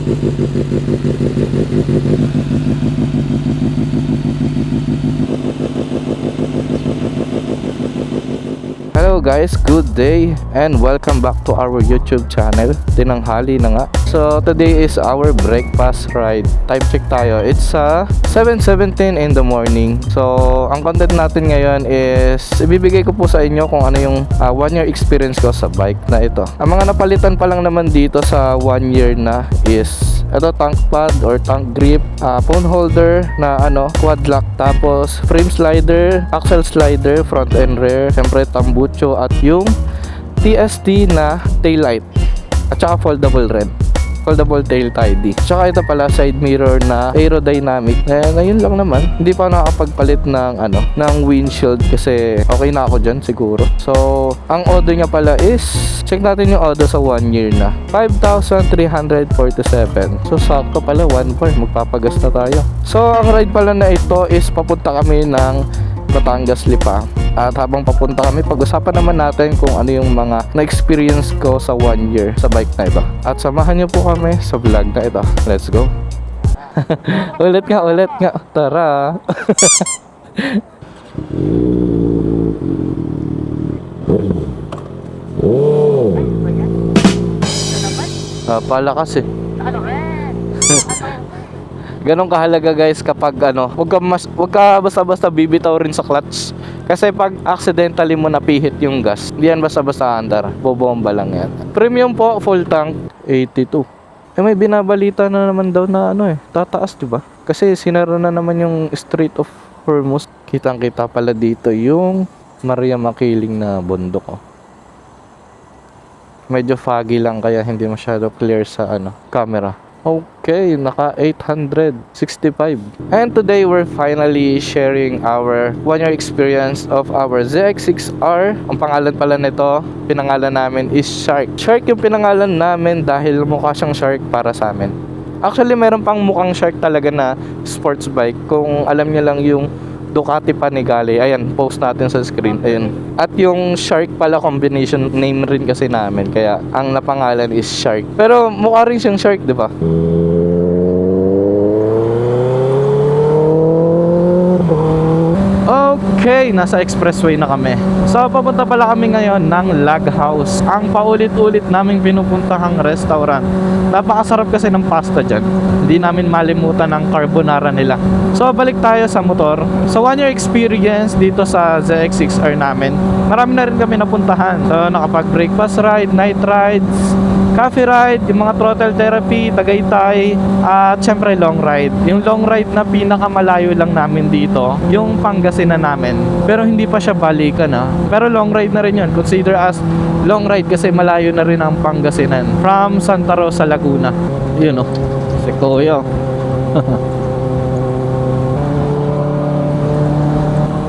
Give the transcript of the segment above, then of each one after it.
Hello guys, good day and welcome back to our YouTube channel. Tinanghali na nga. So today is our breakfast ride. Time check tayo. It's 7:17 in the morning. So ang content natin ngayon is ibibigay ko po sa inyo kung ano yung 1 year experience ko sa bike na ito. Ang mga napalitan pa lang naman dito sa 1 year na is ito, tank pad or tank grip, phone holder na quad lock, tapos frame slider, axle slider, front and rear, syempre tambucho at yung TST na tail light at saka foldable tail tidy. Tsaka ito pala side mirror na aerodynamic. Ngayon lang naman, hindi pa nakakapagpalit ng windshield kasi okay na ako dyan siguro. So, ang odo niya pala is, check natin yung odo sa 1 year na 5,347. So, sakto pala 1/4, magpapagas na tayo. So, ang ride pala na ito is papunta kami ng Batangas Lipa. At habang papunta kami, pag-usapan naman natin kung ano yung mga na-experience ko sa 1 year sa bike na ito. At samahan niyo po kami sa vlog na ito. Let's go! ulit nga. Tara! Palakas eh. Ganong kahalaga guys kapag wag ka basta-basta bibitaw rin sa clutch. Kasi pag accidentally mo napihit yung gas, hindi yan basta-basta andar. Bobomba lang yan. Premium po, full tank, 82. May binabalita na naman daw na tataas, diba? Kasi sinara na naman yung Strait of Hormuz. Kitang-kita pala dito yung Maria Makiling na bundok. Medyo foggy lang kaya hindi masyado clear sa camera. Okay, naka 865. And today we're finally sharing our 1 year experience of our ZX6R. Ang pangalan pala nito, pinangalan namin is Shark. Shark yung pinangalan namin dahil mukha siyang shark para sa amin. Actually, meron pang mukhang shark talaga na sports bike. Kung alam niyo lang yung Ducati Panigale. Ayan, post natin sa screen. Ayan. At yung Shark pala, combination name rin kasi namin. Kaya ang napangalan is Shark. Pero mukha rin siyang shark, di ba? Okay, nasa expressway na kami. So, papunta pala kami ngayon ng Lag House. Ang paulit-ulit naming pinupuntahang restaurant. Napakasarap kasi ng pasta dyan. Hindi namin malimutan ang carbonara nila. So, balik tayo sa motor. So, 1 year experience dito sa ZX6R namin. Marami na rin kami napuntahan. So, nakapag-breakfast ride, night rides, coffee ride, yung mga throttle therapy, Tagaytay, at syempre long ride. Yung long ride na pinakamalayo lang namin dito, yung Pangasinan namin. Pero hindi pa siya balikan Pero long ride na rin yun. Consider as long ride kasi malayo na rin ang Pangasinan. From Santa Rosa, Laguna. Yun si Kuya.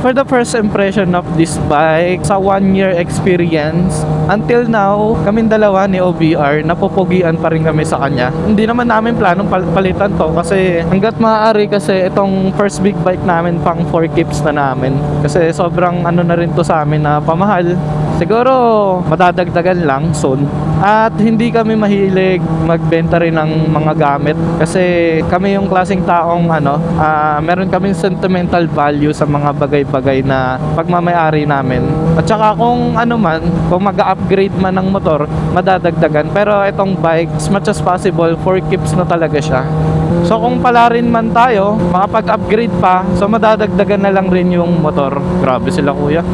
For the first impression of this bike sa 1 year experience, until now, kaming dalawa ni OBR, napupugian pa rin kami sa kanya. Hindi naman namin planong palitan to kasi hanggat maaari kasi itong first big bike namin pang 4 keeps na namin. Kasi sobrang na rin to sa amin na pamahal. Siguro madadagdagan lang soon. At hindi kami mahilig magbenta rin ng mga gamit kasi kami yung klaseng taong meron kaming sentimental value sa mga bagay-bagay na pagmamayari namin. At saka kung kung mag-upgrade man ng motor, madadagdagan. Pero itong bike, as much as possible, 4 keeps na talaga siya. So kung pala rin man tayo, makapag-upgrade pa, so madadagdagan na lang rin yung motor. Grabe sila kuya.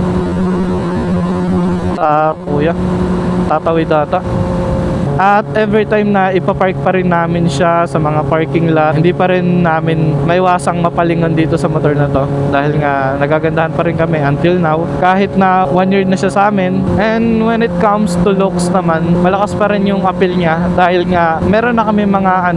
Kuya, tatawid ata. At every time na ipapark pa rin namin siya sa mga parking lot, hindi pa rin namin maiwasang mapalingon dito sa motor na to. Dahil nga nagagandahan pa rin kami until now. Kahit na 1 year na siya sa amin. And when it comes to looks naman, malakas pa rin yung appeal niya. Dahil nga meron na kami mga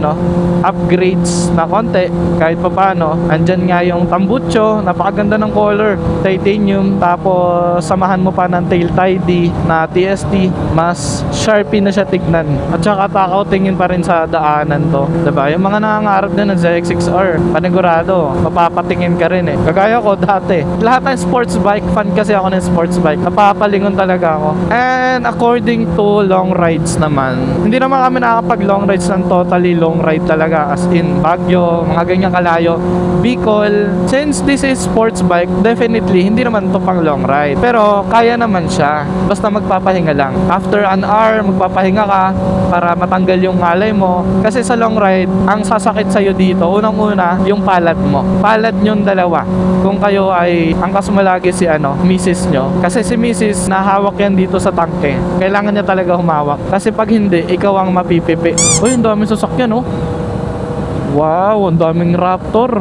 upgrades na konti. Kahit pa paano, andyan nga yung tambucho, napakaganda ng color, titanium. Tapos samahan mo pa ng tail tidy na TST, mas sharpy na siya tignan. At saka takaw tingin pa rin sa daanan to, diba? Yung mga nangangarap na ng ZX6R, panigurado, mapapatingin ka rin eh. Kagaya ko dati, lahat ng sports bike, fan kasi ako ng sports bike, napapalingon talaga ako. And according to long rides naman, hindi naman kami nakakapag long rides ng totally long ride talaga, as in Baguio, mga ganyan kalayo, Bicol. Since this is sports bike, definitely hindi naman to pang long ride, pero kaya naman siya, basta magpapahinga lang. After an hour, magpapahinga ka para matanggal yung ngalay mo, kasi sa long ride, ang sasakit sa'yo dito, unang-una, yung palad mo. Palad nyong dalawa. Kung kayo ay angkas mo lagi si misis nyo, kasi si misis nahawak yan dito sa tangke, kailangan niya talaga humawak, kasi pag hindi, ikaw ang mapipipi. Uy, ang daming sasakyan oh. Wow, ang daming Raptor.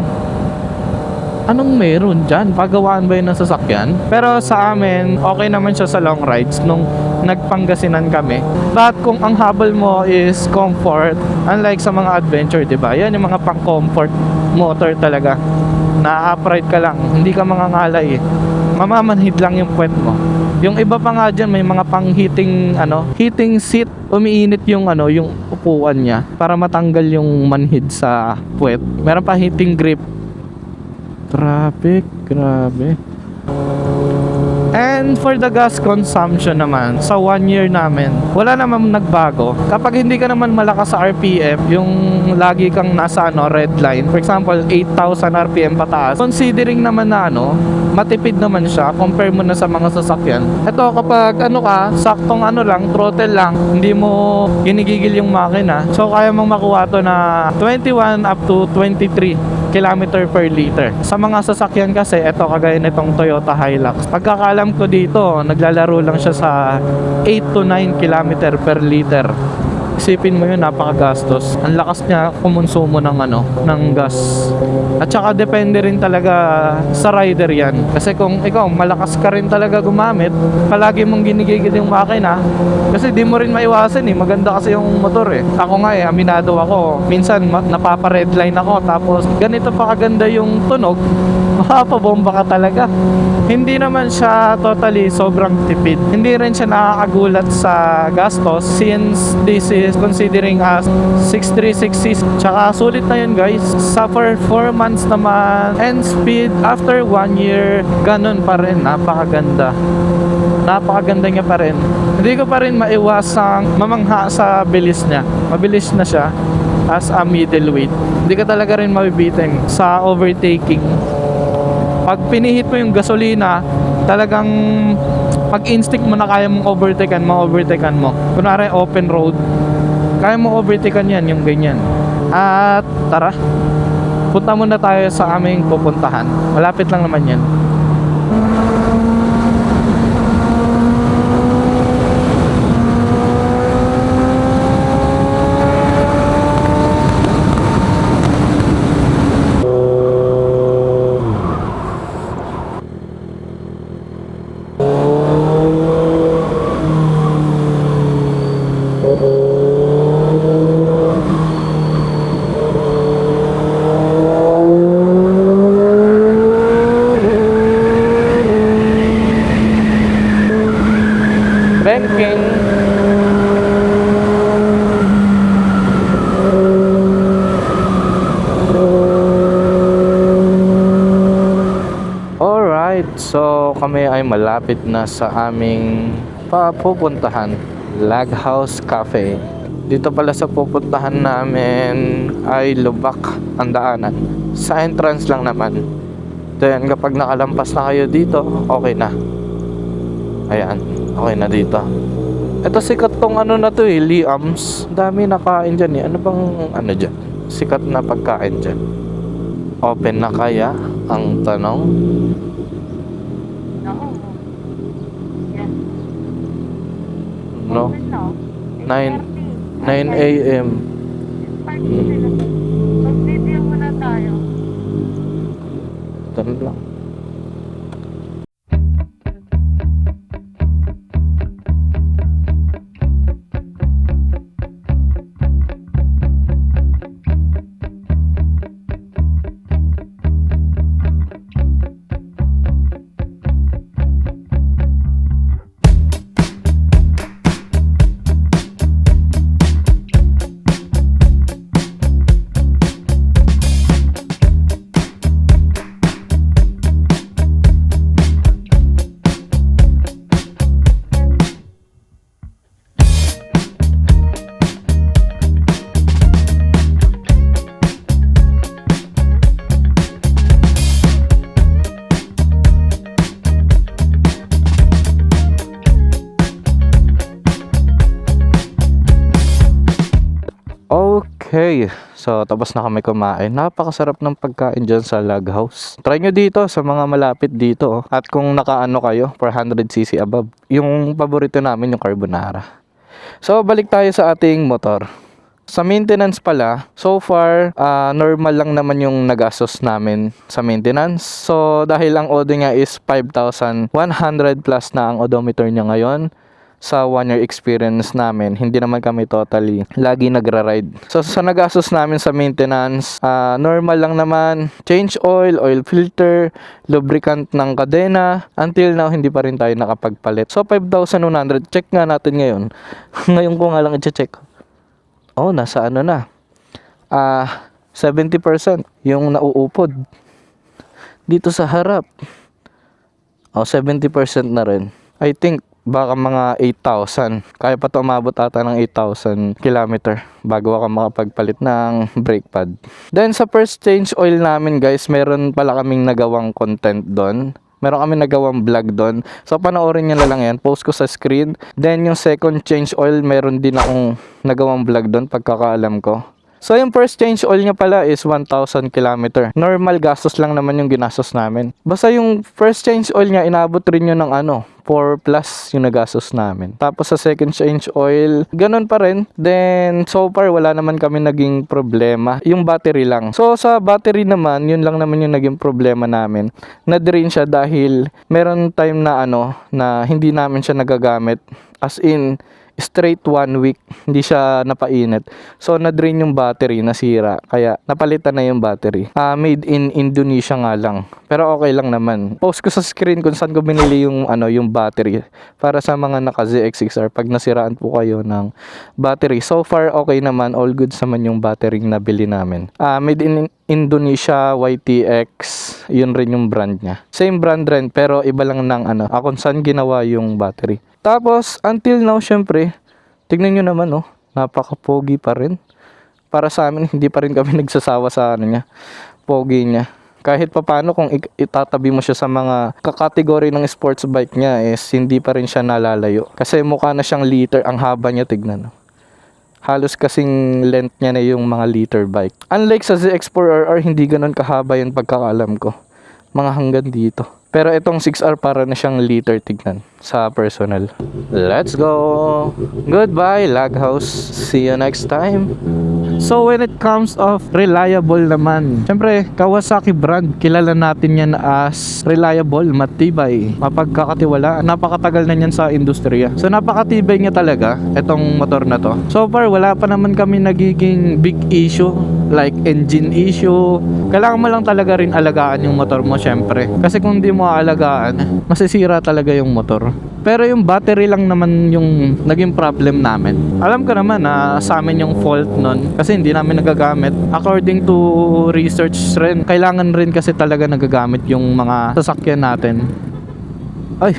Anong meron dyan? Pagawaan ba yun ng sasakyan? Pero sa amin, okay naman siya sa long rides nung nagpangasinan kami. But kung ang habol mo is comfort, unlike sa mga adventure, diba? Yan yung mga pang-comfort motor talaga. Na-upright ka lang, hindi ka mangangalay eh. Mamamanhid lang yung puwet mo. Yung iba pa nga dyan, may mga pang-heating, heating seat. Umiinit yung, yung upuan niya para matanggal yung manhid sa puwet. Meron pa heating grip. Traffic, grabe. And for the gas consumption naman, sa 1 year namin, wala naman nagbago. Kapag hindi ka naman malakas sa RPM, yung lagi kang nasa red line, for example, 8,000 RPM pataas, considering naman na matipid naman siya, compare mo na sa mga sasakyan. Ito kapag saktong lang, throttle lang, hindi mo ginigigil yung makina, so kaya mong makuha to na 21 up to 23 kilometer per liter. Sa mga sasakyan kasi, ito kagaya nitong Toyota Hilux, pagkakalam ko dito, naglalaro lang siya sa 8 to 9 kilometer per liter. Isipin mo yun, napakagastos. Ang lakas niya kumonsumo ng gas. At saka depende rin talaga sa rider yan. Kasi kung ikaw malakas ka rin talaga gumamit, palagi mong ginigigil yung makina, kasi di mo rin maiwasan eh. Maganda kasi yung motor eh. Ako nga aminado ako. Minsan napapa-redline ako, tapos ganito pa kaganda yung tunog, mapapabomba ka talaga. Hindi naman siya totally sobrang tipid. Hindi rin siya nakakagulat sa gastos, since this is considering as 6360. Tsaka sulit na yun guys. Sa for 4 months naman, and speed after 1 year, ganun pa rin. Napakaganda. Napakaganda niya pa rin. Hindi ko pa rin maiwasang mamangha sa bilis niya. Mabilis na siya as a middleweight. Hindi ka talaga rin mabibitin sa overtaking. Pag pinihit mo yung gasolina, talagang pag instinct mo na kaya mong overtaken mo. Kunwari open road, kaya mong overtaken yan, yung ganyan. At tara, punta muna tayo sa aming pupuntahan. Malapit lang naman yan. Banking. Alright, so kami ay malapit na sa aming papupuntahan, Lag House Cafe. Dito pala sa pupuntahan namin ay lubak ang daanan. Sa entrance lang naman. Then kapag nakalampas na kayo dito, okay na. Ayan, okay na dito. Ito sikat tong na to Liam's. Dami nakain dyan eh. Ano bang dyan? Sikat na pagkain dyan. Open na kaya? Ang tanong. No? 9 a.m. Mag-video muna tayo. Tanong lang. Okay, so tapos na kami kumain. Napakasarap ng pagkain dyan sa Log House. Try nyo dito sa mga malapit dito. At kung nakaano kayo, 400cc above. Yung paborito namin yung carbonara. So balik tayo sa ating motor. Sa maintenance pala, so far, normal lang naman yung nagastos namin sa maintenance. So dahil ang odo niya is 5,100 plus na ang odometer niya ngayon. Sa 1 year experience namin, hindi naman kami totally lagi nagra-ride. So sa nagastos namin sa maintenance, normal lang naman, change oil, oil filter, lubricant ng kadena. Until now, hindi pa rin tayo nakapagpalit. So 5,100, check nga natin ngayon. Ngayon ko nga lang i-check. Oh, nasa ano na? 70% yung nauupod. Dito sa harap. Oh, 70% na rin. I think baka mga 8,000. Kaya pa ito umabot ata ng 8,000 kilometer bago ako makapagpalit ng brake pad. Then sa first change oil namin guys, meron pala kaming nagawang content doon. Meron kami nagawang vlog doon. So panoorin nyo na lang yan. Post ko sa screen. Then yung second change oil, meron din akong nagawang vlog doon pagkakaalam ko. So yung first change oil niya pala is 1,000 km. Normal gastos lang naman yung ginastos namin. Basta yung first change oil niya, inabot rin yun ng 4 plus yung nagastos namin. Tapos sa second change oil, ganun pa rin. Then so far wala naman kami naging problema. Yung battery lang. So sa battery naman, yun lang naman yung naging problema namin. Na-drain siya dahil meron time na na hindi namin siya nagagamit. As in, straight 1 week, hindi siya napainit. So, na-drain yung battery, nasira. Kaya, napalitan na yung battery. Made in Indonesia nga lang. Pero okay lang naman. Post ko sa screen kung saan ko binili yung, yung battery. Para sa mga naka ZX6R, pag nasiraan po kayo ng battery. So far, okay naman. All goods naman yung battery na nabili namin. Made in Indonesia YTX, yun rin yung brand niya. Same brand rin, pero iba lang ng kung saan ginawa yung battery. Tapos, until now, syempre, tignan nyo naman, napaka-pogi pa rin. Para sa amin, hindi pa rin kami nagsasawa sa niya, pogi niya. Kahit papano kung itatabi mo siya sa mga kakategory ng sports bike niya, is hindi pa rin siya nalalayo. Kasi mukha na siyang liter, ang haba niya, tignan. Halos kasing length niya na yung mga liter bike. Unlike sa ZX4RR, hindi ganun kahaba yung pagkakaalam ko. Mga hanggang dito. Pero itong 6R para na siyang liter, tignan sa personal. Let's go! Goodbye, Log House. See you next time. So when it comes of reliable naman, syempre Kawasaki brand, kilala natin yan as reliable, matibay, mapagkakatiwalaan. Napakatagal na yan sa industriya. So napakatibay niya talaga itong motor na to. So far wala pa naman kami nagiging big issue like engine issue. Kailangan mo lang talaga rin alagaan yung motor mo syempre. Kasi kung di mo aalagaan, masisira talaga yung motor. Pero yung battery lang naman yung naging problem namin. Alam ko naman na sa amin yung fault nun kasi hindi namin nagagamit. According to research rin, kailangan rin kasi talaga nagagamit yung mga sasakyan natin. Ay!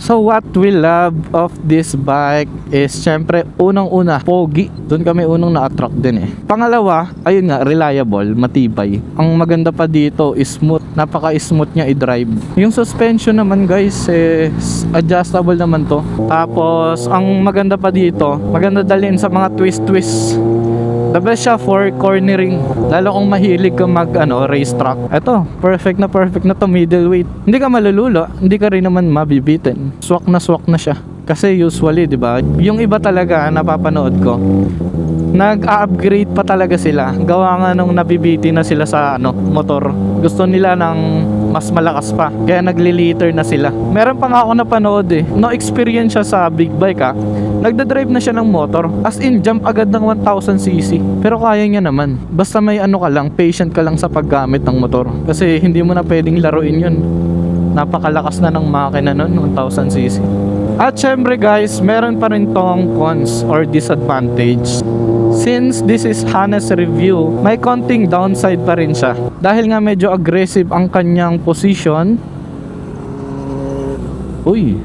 So what we love of this bike is syempre unang-una, pogi. Doon kami unang na-attract din eh. Pangalawa, ayun nga, reliable, matibay. Ang maganda pa dito is smooth. Napaka-smooth niya i-drive. Yung suspension naman guys, adjustable naman to. Tapos, ang maganda pa dito, maganda dalhin sa mga twist-twist. The best siya for cornering. Lalo kung mahilig ka mag racetrack. Ito, perfect na to, middleweight. Hindi ka malululo, hindi ka rin naman mabibitin. Swak na siya. Kasi usually, 'di ba? Yung iba talaga napapanood ko, nag-upgrade pa talaga sila. Gawa nga nung nabibiti na sila sa motor. Gusto nila ng mas malakas pa. Kaya nagli-liter na sila. Meron pa nga ako napanood eh. No experience siya sa big bike Nagda-drive na siya ng motor. As in, jump agad ng 1,000cc. Pero kaya niya naman. Basta may ka lang, patient ka lang sa paggamit ng motor. Kasi hindi mo na pwedeng laruin yun. Napakalakas na ng makina nun, 1,000cc. At syempre guys, meron pa rin tong cons or disadvantage. Since this is honest review, may konting downside pa rin siya. Dahil nga medyo aggressive ang kanyang position. Uy.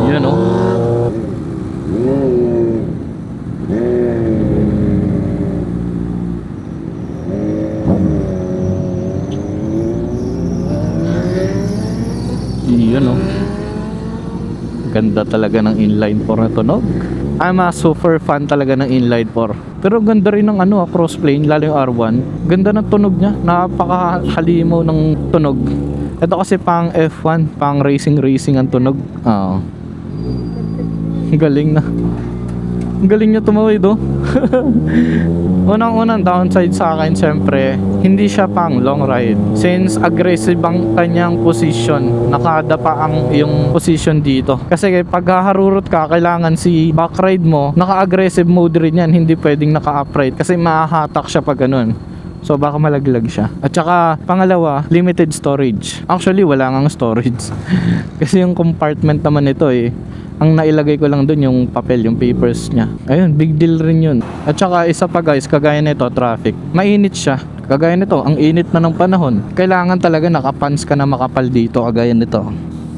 Yan oh. Yun oh. Ganda talaga ng inline 4 na tunog. I'm a super fan talaga ng inline 4. Pero ganda rin ng crossplane, lalo yung R1. Ganda ng tunog niya, napakahalimaw ng tunog. Ito kasi pang F1, pang racing ang tunog. Oo. Galing na. Ang galing niya tumawid oh. Unang-unang downside sa akin syempre, hindi siya pang long ride. Since aggressive ang kanyang position, nakada pa ang yung position dito. Kasi pag haharurot ka, kailangan si back ride mo, naka-aggressive mode rin yan. Hindi pwedeng naka-upright kasi mahahatak siya pag ganun. So baka malaglag siya. At saka pangalawa, limited storage. Actually wala ngang storage. Kasi yung compartment naman ito ang nailagay ko lang dun yung papel, yung papers niya. Ayun, big deal rin yun. At saka isa pa guys, kagaya nito, traffic. Mainit siya. Kagaya nito, ang init na ng panahon. Kailangan talaga nakapants ka na makapal dito, kagaya nito.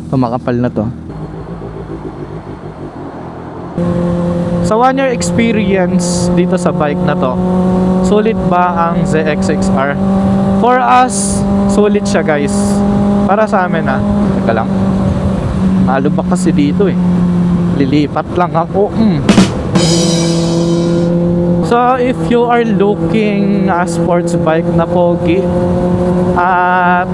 Ito, makapal na to. Sa 1 year experience dito sa bike na to, sulit ba ang ZX-XR? For us, sulit siya guys. Para sa amin teka lang. Malubak kasi dito lilipat lang ako. So if you are looking sports bike na pogi at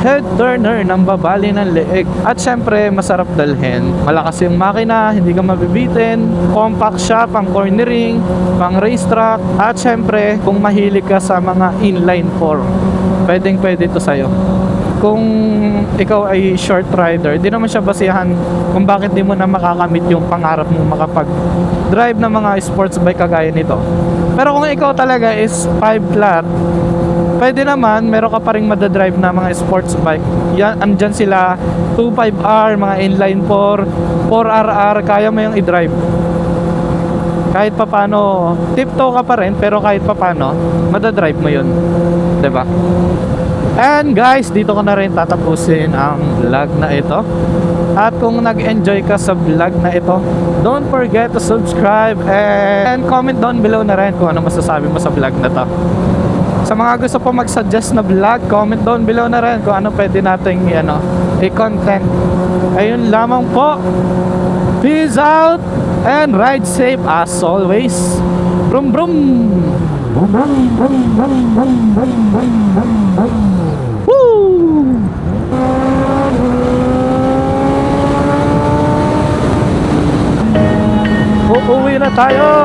head turner ng babali ng leeg, at syempre masarap dalhin, malakas yung makina, hindi ka mabibitin, compact siya, pang cornering, pang racetrack, at syempre kung mahilig ka sa mga inline 4, pwede to sa'yo. Kung ikaw ay short rider, di naman siya basihan kung bakit di mo na makakamit yung pangarap mo makapag-drive ng mga sports bike kagaya nito. Pero kung ikaw talaga is 5 flat, pwede naman, meron ka pa rin madadrive na mga sports bike. Yan, andyan sila, 25R, mga inline 4, 4RR, kaya mo yung i-drive. Kahit papano, tiptoe ka pa rin, pero kahit papano, madadrive mo yun. Diba? And guys, dito ko na rin tatapusin ang vlog na ito. At kung nag-enjoy ka sa vlog na ito, don't forget to subscribe and comment down below na rin kung ano masasabi mo sa vlog na to. Sa mga gusto po mag-suggest na vlog, comment down below na rin kung ano pwede nating i-content. Ayun lamang po. Peace out and ride safe as always. Brum brum. Uuwi na tayo.